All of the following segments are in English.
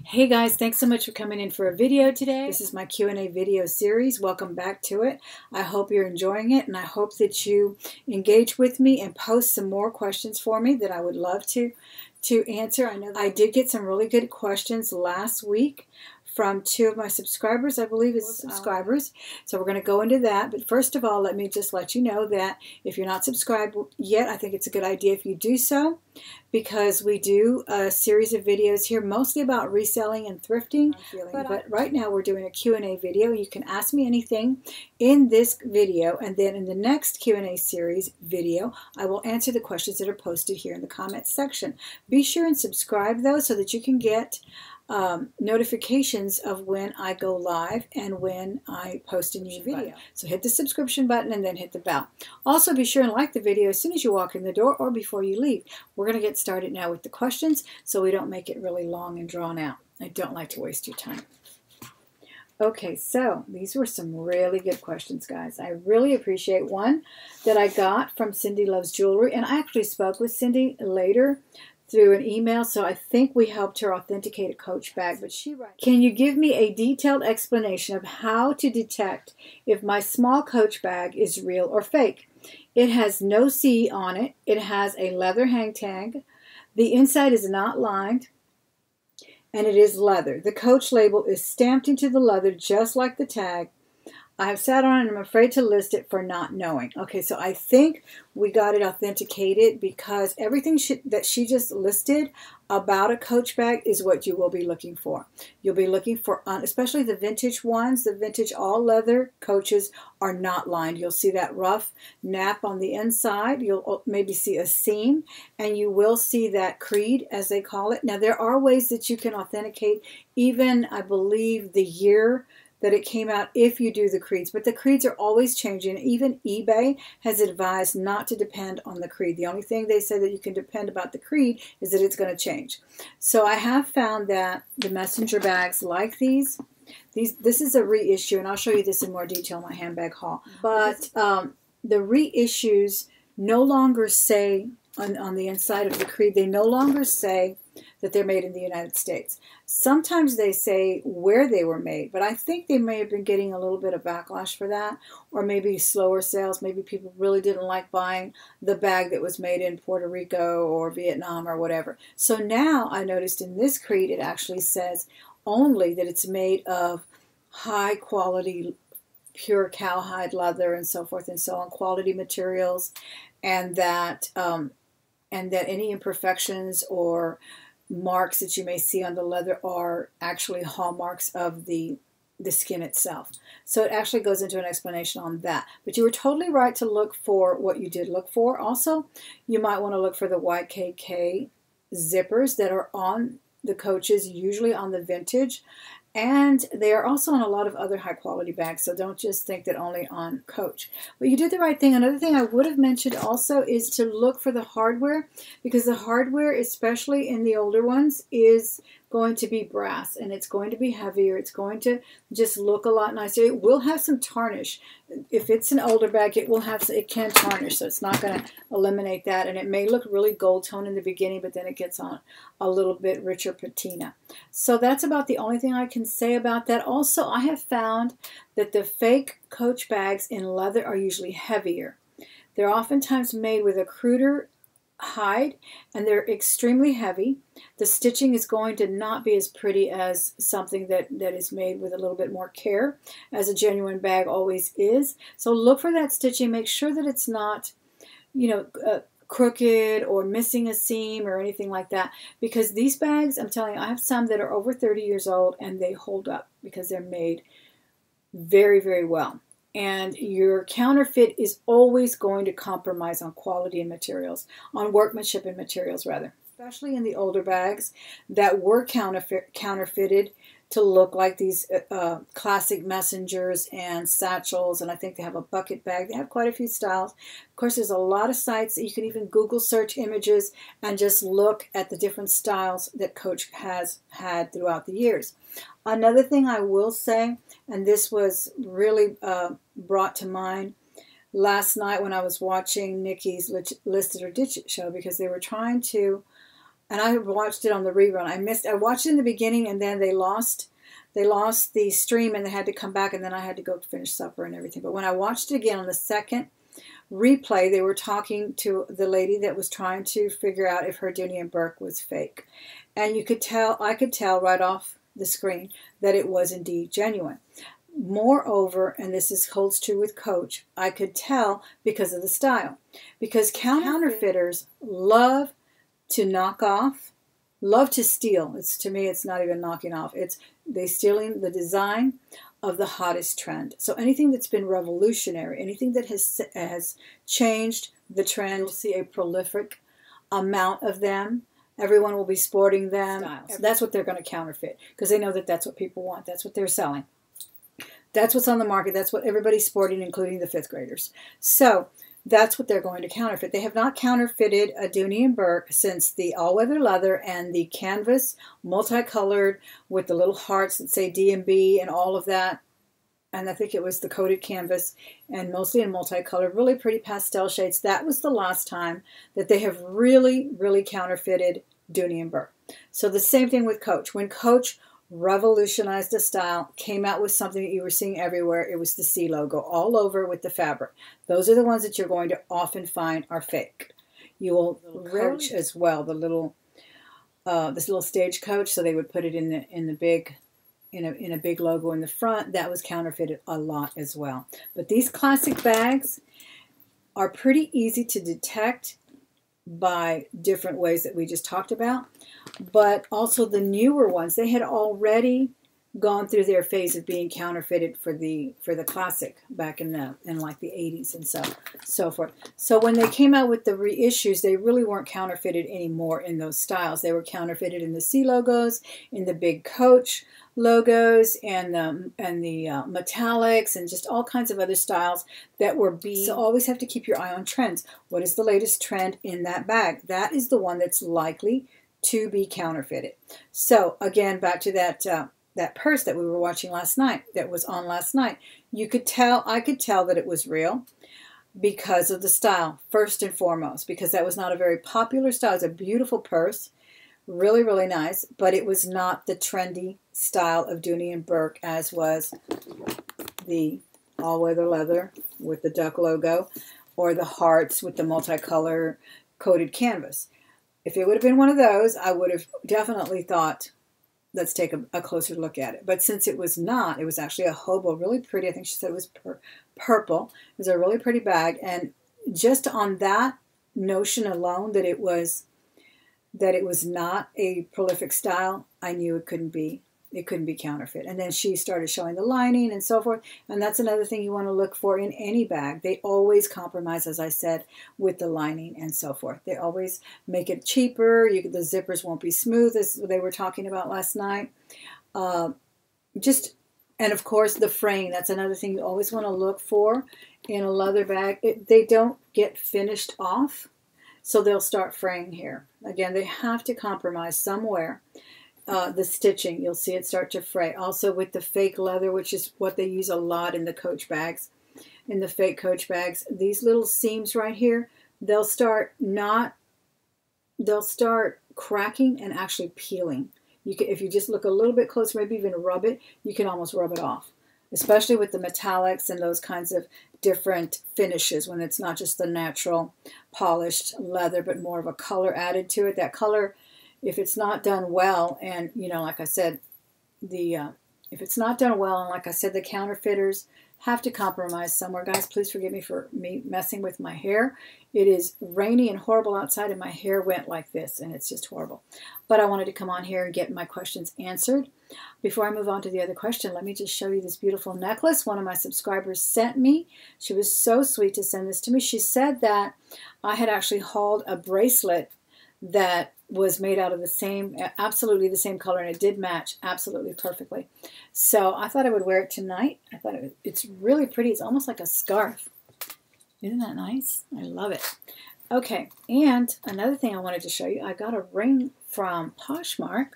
Hey guys, thanks so much for coming in for a video today. This is my Q&A video series. Welcome back to it. I hope you're enjoying it, and I hope that you engage with me and post some more questions for me that I would love to answer. I know I did get some really good questions last week from two of my subscribers, I believe it's subscribers. So we're going to go into that. But first of all, let me just let you know that if you're not subscribed yet, I think it's a good idea if you do so, because we do a series of videos here mostly about reselling and thrifting. But right now we're doing a Q&A video. You can ask me anything in this video, and then in the next Q&A series video, I will answer the questions that are posted here in the comments section. Be sure and subscribe though, so that you can get notifications of when I go live and when I post a new video. So hit the subscription button and then hit the bell. Also be sure and like the video as soon as you walk in the door or before you leave. We're going to get started now with the questions so we don't make it really long and drawn out. I don't like to waste your time. Okay, so these were some really good questions, guys. I really appreciate one that I got from Cindy Loves Jewelry, and I actually spoke with Cindy later through an email, so I think we helped her authenticate a Coach bag. But she writes, "Can you give me a detailed explanation of how to detect if my small Coach bag is real or fake? It has no C on it. It has a leather hang tag. The inside is not lined, and it is leather. The Coach label is stamped into the leather just like the tag. I have sat on it and I'm afraid to list it for not knowing." Okay, so I think we got it authenticated because everything that she just listed about a Coach bag is what you will be looking for. You'll be looking for, especially the vintage ones, the vintage all leather Coaches are not lined. You'll see that rough nap on the inside. You'll maybe see a seam, and you will see that creed, as they call it. Now, there are ways that you can authenticate, even, I believe, the year that it came out if you do the creeds, but the creeds are always changing. Even eBay has advised not to depend on the creed. The only thing they say that you can depend about the creed is that it's going to change. So I have found that the messenger bags like this is a reissue, and I'll show you this in more detail in my handbag haul. But the reissues no longer say on the inside of the creed, they no longer say that they're made in the United States. Sometimes they say where they were made, but I think they may have been getting a little bit of backlash for that, or maybe slower sales. Maybe people really didn't like buying the bag that was made in Puerto Rico or Vietnam or whatever. So now I noticed in this creed it actually says only that it's made of high quality pure cowhide leather and so forth and so on, quality materials, and that any imperfections or marks that you may see on the leather are actually hallmarks of the skin itself. So it actually goes into an explanation on that. But you were totally right to look for what you did look for. Also, you might want to look for the YKK zippers that are on the Coaches, usually on the vintage. And they are also on a lot of other high quality bags, so don't just think that only on Coach. But you did the right thing. Another thing I would have mentioned also is to look for the hardware, because the hardware, especially in the older ones, is going to be brass, and it's going to be heavier. It's going to just look a lot nicer. It will have some tarnish. If it's an older bag, it can tarnish, so it's not going to eliminate that. And it may look really gold tone in the beginning, but then it gets on a little bit richer patina. So that's about the only thing I can say about that. Also, I have found that the fake Coach bags in leather are usually heavier. They're oftentimes made with a cruder hide, and they're extremely heavy. The stitching is going to not be as pretty as something that is made with a little bit more care, as a genuine bag always is. So look for that stitching. Make sure that it's not, crooked or missing a seam or anything like that, because these bags, I'm telling you, I have some that are over 30 years old and they hold up because they're made very, very well. And your counterfeit is always going to compromise on quality and materials, on workmanship and materials rather, especially in the older bags that were counterfeited to look like these classic messengers and satchels, and I think they have a bucket bag. They have quite a few styles. Of course, there's a lot of sites that you can even Google search images and just look at the different styles that Coach has had throughout the years. Another thing I will say, and this was really brought to mind last night when I was watching Nikki's List It or Ditch It show, because they were trying to and I watched it on the rerun. I watched it in the beginning, and then they lost the stream, and they had to come back, and then I had to go finish supper and everything. But when I watched it again on the second replay, they were talking to the lady that was trying to figure out if her Dooney and Burke was fake. And I could tell right off the screen that it was indeed genuine. Moreover, and this holds true with Coach, I could tell because of the style. Because counterfeiters love to knock off, love to steal. To me, it's not even knocking off. They're stealing the design of the hottest trend. So anything that's been revolutionary, anything that has changed the trend, you'll see a prolific amount of them. Everyone will be sporting them. That's what they're going to counterfeit because they know that that's what people want. That's what they're selling. That's what's on the market. That's what everybody's sporting, including the 5th graders. So that's what they're going to counterfeit. They have not counterfeited a Dooney and Burke since the all-weather leather and the canvas, multicolored with the little hearts that say D&B and all of that. And I think it was the coated canvas and mostly in multicolored, really pretty pastel shades. That was the last time that they have really, really counterfeited Dooney and Burke. So the same thing with Coach. When Coach revolutionized the style, came out with something that you were seeing everywhere, it was the C logo all over with the fabric. Those are the ones that you're going to often find are fake. You will Coach as well, the little this little stagecoach, so they would put it in a big logo in the front. That was counterfeited a lot as well. But these classic bags are pretty easy to detect by different ways that we just talked about. But also the newer ones, they had already gone through their phase of being counterfeited for the classic back in like the 80s and so forth. So when they came out with the reissues, they really weren't counterfeited anymore in those styles. They were counterfeited in the C logos, in the big Coach logos, and the metallics, and just all kinds of other styles that were being. So always have to keep your eye on trends. What is the latest trend in that bag? That is the one that's likely to be counterfeited. So again, back to that purse that we were watching last night, that was on last night. I could tell that it was real because of the style, first and foremost, because that was not a very popular style. It's a beautiful purse, really, really nice, but it was not the trendy style of Dooney and Burke as was the all-weather leather with the duck logo or the hearts with the multicolor coated canvas. If it would have been one of those, I would have definitely thought, let's take a closer look at it. But since it was not, it was actually a hobo, really pretty. I think she said it was purple. It was a really pretty bag. And just on that notion alone that it was not a prolific style, I knew it couldn't be counterfeit. And then she started showing the lining and so forth. And that's another thing you want to look for in any bag. They always compromise, as I said, with the lining and so forth. They always make it cheaper. The zippers won't be smooth, as they were talking about last night. And of course, the fraying. That's another thing you always want to look for in a leather bag. They don't get finished off, so they'll start fraying here. Again, they have to compromise somewhere. The stitching, you'll see it start to fray. Also with the fake leather, which is what they use a lot in the Coach bags, in the fake Coach bags, these little seams right here, they'll start cracking and actually peeling. If you just look a little bit closer, maybe even rub it, you can almost rub it off. Especially with the metallics and those kinds of different finishes, when it's not just the natural polished leather, but more of a color added to it. That color, if it's not done well, and like I said, if it's not done well, and like I said, the counterfeiters have to compromise somewhere. Guys, please forgive me for me messing with my hair. It is rainy and horrible outside, and my hair went like this, and it's just horrible. But I wanted to come on here and get my questions answered. Before I move on to the other question, let me just show you this beautiful necklace one of my subscribers sent me. She was so sweet to send this to me. She said that I had actually hauled a bracelet that was made out of absolutely the same color, and it did match absolutely perfectly. So I thought I would wear it tonight. I thought it's really pretty. It's almost like a scarf. Isn't that nice? I love it. Okay, and another thing I wanted to show you, I got a ring from Poshmark,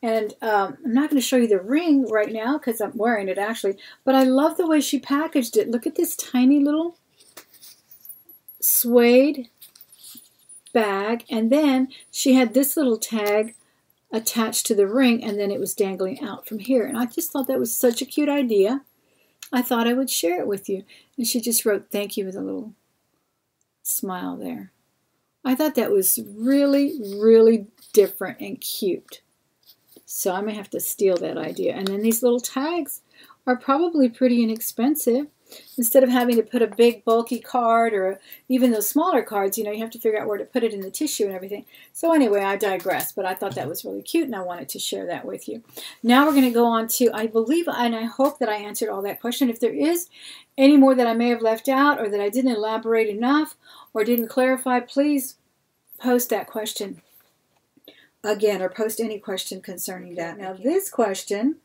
and I'm not going to show you the ring right now because I'm wearing it actually, but I love the way she packaged it. Look at this tiny little suede bag, and then she had this little tag attached to the ring, and then it was dangling out from here. And I just thought that was such a cute idea. I thought I would share it with you. And she just wrote thank you with a little smile there. I thought that was really, really different and cute. So I may have to steal that idea. And then these little tags are probably pretty inexpensive. Instead of having to put a big bulky card or even those smaller cards, you know, you have to figure out where to put it in the tissue and everything. So anyway, I digress, but I thought that was really cute and I wanted to share that with you. Now we're going to go on to, I believe and I hope that I answered all that question. If there is any more that I may have left out or that I didn't elaborate enough or didn't clarify, please post that question again or post any question concerning that. Now this question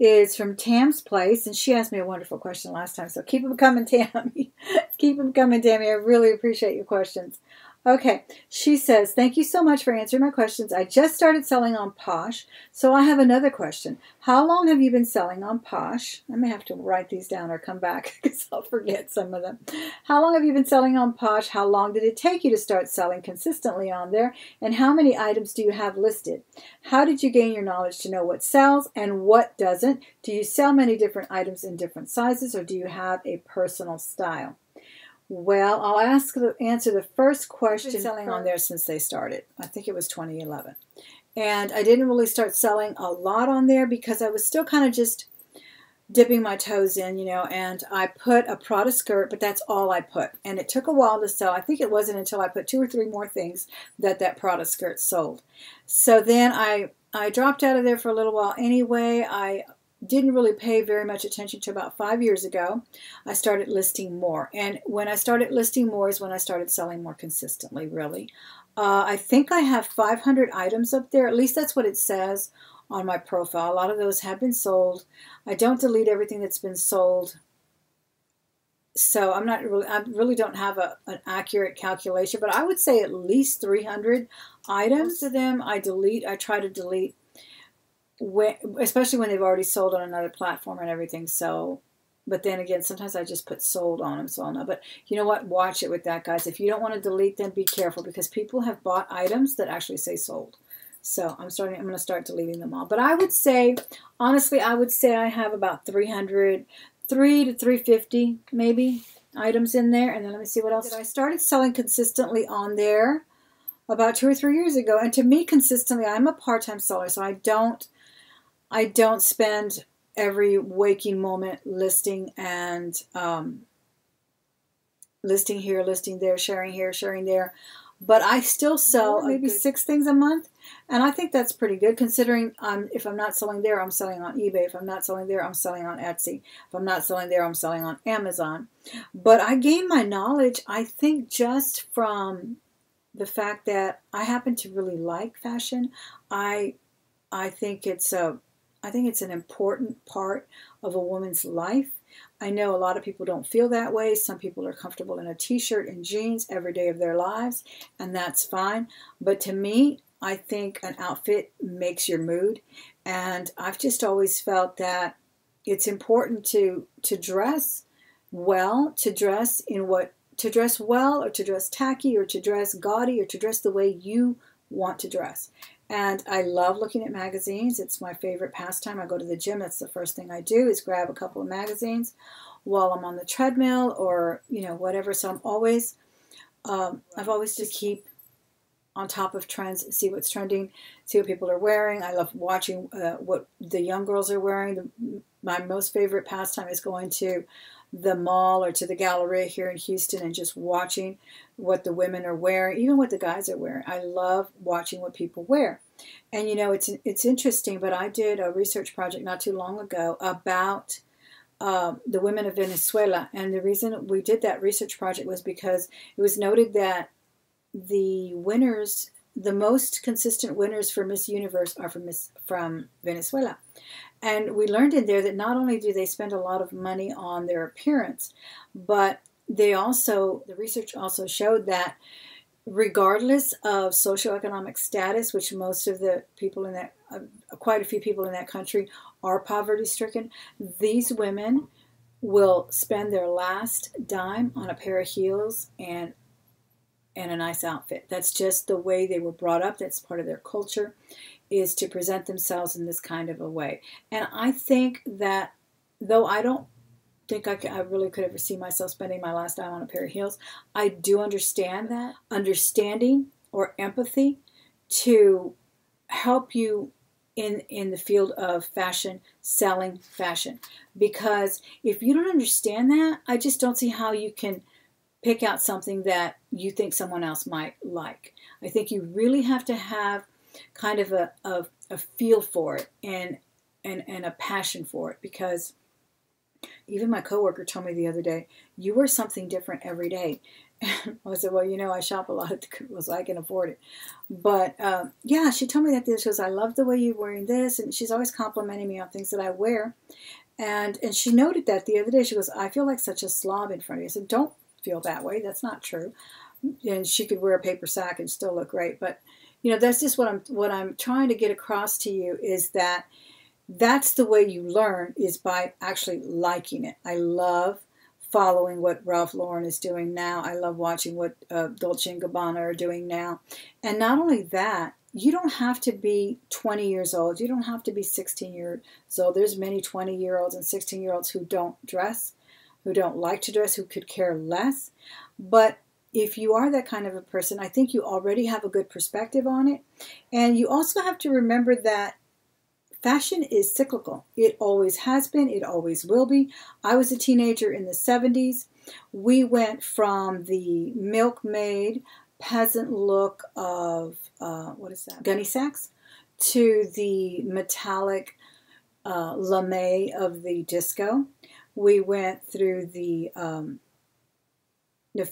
is from Tam's Place, and she asked me a wonderful question last time, so keep them coming, Tammy. Keep them coming, Tammy. I really appreciate your questions. Okay, she says, thank you so much for answering my questions. I just started selling on Posh, so I have another question. How long have you been selling on Posh? I may have to write these down or come back because I'll forget some of them. How long have you been selling on Posh? How long did it take you to start selling consistently on there? And how many items do you have listed? How did you gain your knowledge to know what sells and what doesn't? Do you sell many different items in different sizes, or do you have a personal style? Well, I'll answer the first question. I've been selling on there since they started. I think it was 2011. And I didn't really start selling a lot on there because I was still kind of just dipping my toes in, you know, and I put a Prada skirt, but that's all I put. And it took a while to sell. I think it wasn't until I put 2 or 3 more things that Prada skirt sold. So then I dropped out of there for a little while anyway. I didn't really pay very much attention to about 5 years ago. I started listing more. And when I started listing more is when I started selling more consistently, really. I think I have 500 items up there. At least that's what it says on my profile. A lot of those have been sold. I don't delete everything that's been sold. So I really don't have an accurate calculation, but I would say at least 300 items. Most of them I try to delete, especially when they've already sold on another platform and everything. So, but then again, sometimes I just put sold on them, so I'll know. But you know what? Watch it with that, guys. If you don't want to delete them, be careful because people have bought items that actually say sold. So I'm going to start deleting them all. But I would say, honestly, I would say I have about 300 to 350 maybe items in there. And then let me see what else. I started selling consistently on there about 2 or 3 years ago. And to me, consistently, I'm a part-time seller, so I don't spend every waking moment listing and listing here, listing there, sharing there. But I still sell maybe 6 things a month. And I think that's pretty good considering if I'm not selling there, I'm selling on eBay. If I'm not selling there, I'm selling on Etsy. If I'm not selling there, I'm selling on Amazon. But I gained my knowledge, I think, just from the fact that I happen to really like fashion. I think it's an important part of a woman's life. I know a lot of people don't feel that way. Some people are comfortable in a t-shirt and jeans every day of their lives, and that's fine. But to me, I think an outfit makes your mood, and I've just always felt that it's important to dress well, to dress well, or to dress tacky, or to dress gaudy, or to dress the way you want to dress. And I love looking at magazines. It's my favorite pastime. I go to the gym. That's the first thing I do is grab a couple of magazines while I'm on the treadmill or, you know, whatever. So I've always just keep on top of trends, see what's trending, see what people are wearing. I love watching what the young girls are wearing. My most favorite pastime is going to the mall or to the Galleria here in Houston and just watching what the women are wearing, even what the guys are wearing. I love watching what people wear. And you know, it's interesting, but I did a research project not too long ago about the women of Venezuela. And the reason we did that research project was because it was noted that the winners, the most consistent winners for Miss Universe are from Venezuela. And we learned in there that not only do they spend a lot of money on their appearance, but the research also showed that regardless of socioeconomic status, which most of the people in that, quite a few people in that country are poverty stricken, these women will spend their last dime on a pair of heels and and a nice outfit. That's just the way they were brought up. That's part of their culture, is to present themselves in this kind of a way. And I think that, though I don't think I really could ever see myself spending my last dime on a pair of heels, I do understand that. Understanding or empathy to help you in the field of fashion, selling fashion. Because if you don't understand that, I just don't see how you can pick out something that you think someone else might like. I think you really have to have kind of a feel for it and a passion for it, because even my coworker told me the other day, you wear something different every day. I said, well, you know, I shop a lot at the Goodwill, so I can afford it. But yeah, she told me that this was, I love the way you're wearing this, and she's always complimenting me on things that I wear. And she noted that the other day. She goes, I feel like such a slob in front of you. I said, don't feel that way. That's not true. And she could wear a paper sack and still look great. But you know, that's just what I'm trying to get across to you, is that that's the way you learn, is by actually liking it. I love following what Ralph Lauren is doing now. I love watching what Dolce & Gabbana are doing now. And not only that, you don't have to be 20 years old. You don't have to be 16 years old. There's many 20-year-olds and 16-year-olds who don't dress, who don't like to dress, who could care less. But if you are that kind of a person, I think you already have a good perspective on it. And you also have to remember that fashion is cyclical. It always has been. It always will be. I was a teenager in the 70s. We went from the milkmaid peasant look of, what is that, gunny sacks, to the metallic lame of the disco. We went through the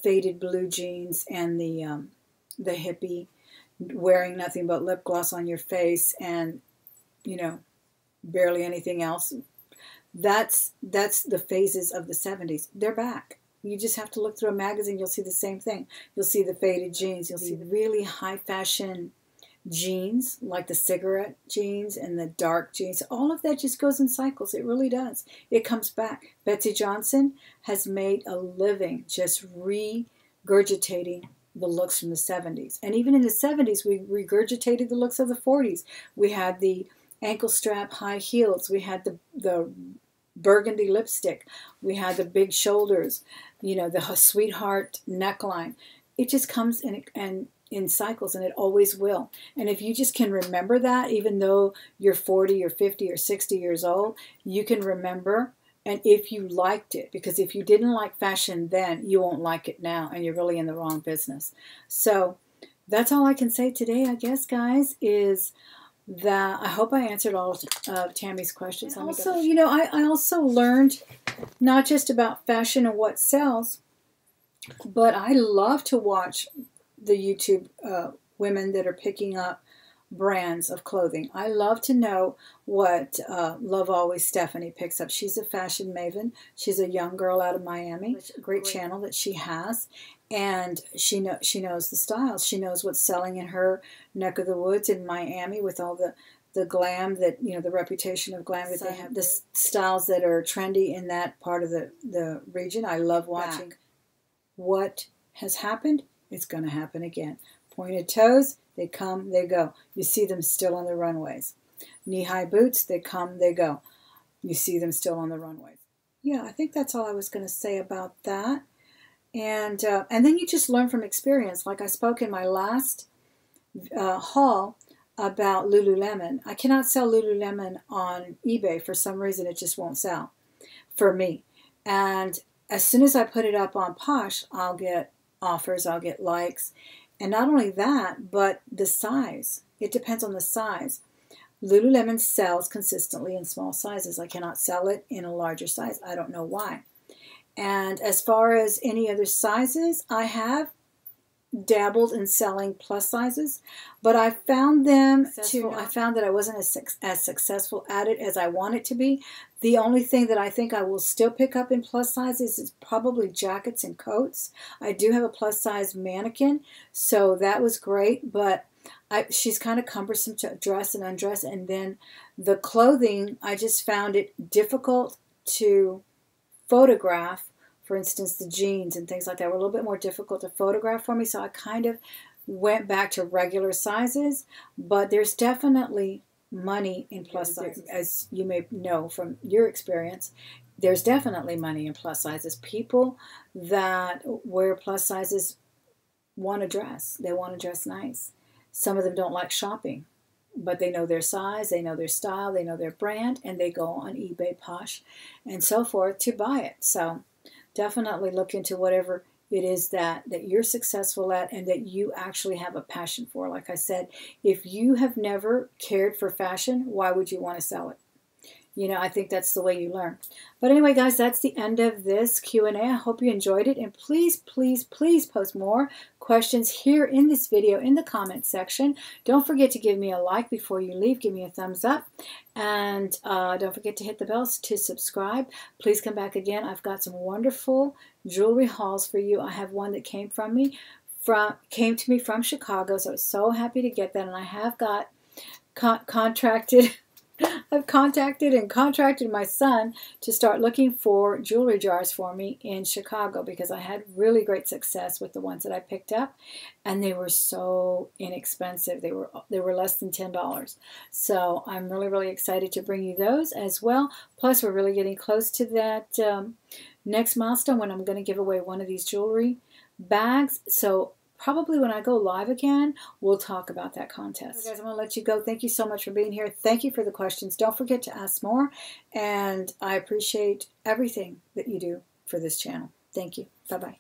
faded blue jeans and the hippie, wearing nothing but lip gloss on your face and, you know, barely anything else. That's the phases of the 70s. They're back. You just have to look through a magazine. You'll see the same thing. You'll see the faded jeans. You'll see the really high fashion jeans, like the cigarette jeans and the dark jeans. All of that just goes in cycles. It really does. It comes back. Betsy Johnson has made a living just regurgitating the looks from the 70s. And even in the 70s, we regurgitated the looks of the 40s. We had the ankle strap high heels. We had the burgundy lipstick. We had the big shoulders, you know, the sweetheart neckline. It just comes in cycles, and it always will. And if you just can remember that, even though you're 40 or 50 or 60 years old, you can remember. And if you liked it, because if you didn't like fashion then, you won't like it now, and you're really in the wrong business. So that's all I can say today, I guess, guys, is that I hope I answered all of Tammy's questions. And also, you know, I also learned not just about fashion and what sells, but I love to watch the YouTube women that are picking up brands of clothing. I love to know what Love Always Stephanie picks up. She's a fashion maven. She's a young girl out of Miami. It's a great channel that she has. And she knows the styles. She knows what's selling in her neck of the woods in Miami, with all the glam that, you know, the reputation of glam that they have, the styles that are trendy in that part of the region. I love watching what has happened. It's going to happen again. Pointed toes, they come, they go. You see them still on the runways. Knee-high boots, they come, they go. You see them still on the runways. Yeah, I think that's all I was going to say about that. And then you just learn from experience. Like I spoke in my last haul about Lululemon. I cannot sell Lululemon on eBay. For some reason, it just won't sell for me. And as soon as I put it up on Posh, I'll get offers, I'll get likes. And not only that, but the size. It depends on the size. Lululemon sells consistently in small sizes. I cannot sell it in a larger size. I don't know why. And as far as any other sizes, I have dabbled in selling plus sizes, but I found I found that I wasn't as successful at it as I want it to be. The only thing that I think I will still pick up in plus sizes is probably jackets and coats. I do have a plus size mannequin, so that was great, but she's kind of cumbersome to dress and undress. And then the clothing, I just found it difficult to photograph for instance, the jeans and things like that were a little bit more difficult to photograph for me, so I kind of went back to regular sizes. But there's definitely money in plus sizes, as you may know from your experience. There's definitely money in plus sizes. People that wear plus sizes want to dress. They want to dress nice. Some of them don't like shopping, but they know their size, they know their style, they know their brand, and they go on eBay, Posh, and so forth to buy it. So definitely look into whatever it is that you're successful at and that you actually have a passion for. Like I said, if you have never cared for fashion, why would you want to sell it? You know, I think that's the way you learn. But anyway, guys, that's the end of this Q&A. I hope you enjoyed it. And please, please, please post more questions here in this video in the comments section. Don't forget to give me a like before you leave. Give me a thumbs up. And don't forget to hit the bell to subscribe. Please come back again. I've got some wonderful jewelry hauls for you. I have one that came to me from Chicago. So I was so happy to get that. And I have got I've contacted and contracted my son to start looking for jewelry jars for me in Chicago, because I had really great success with the ones that I picked up, and they were so inexpensive. They were less than $10. So I'm really, really excited to bring you those as well. Plus, we're really getting close to that next milestone when I'm going to give away one of these jewelry bags. So probably when I go live again, we'll talk about that contest. So guys, I'm going to let you go. Thank you so much for being here. Thank you for the questions. Don't forget to ask more. And I appreciate everything that you do for this channel. Thank you. Bye-bye.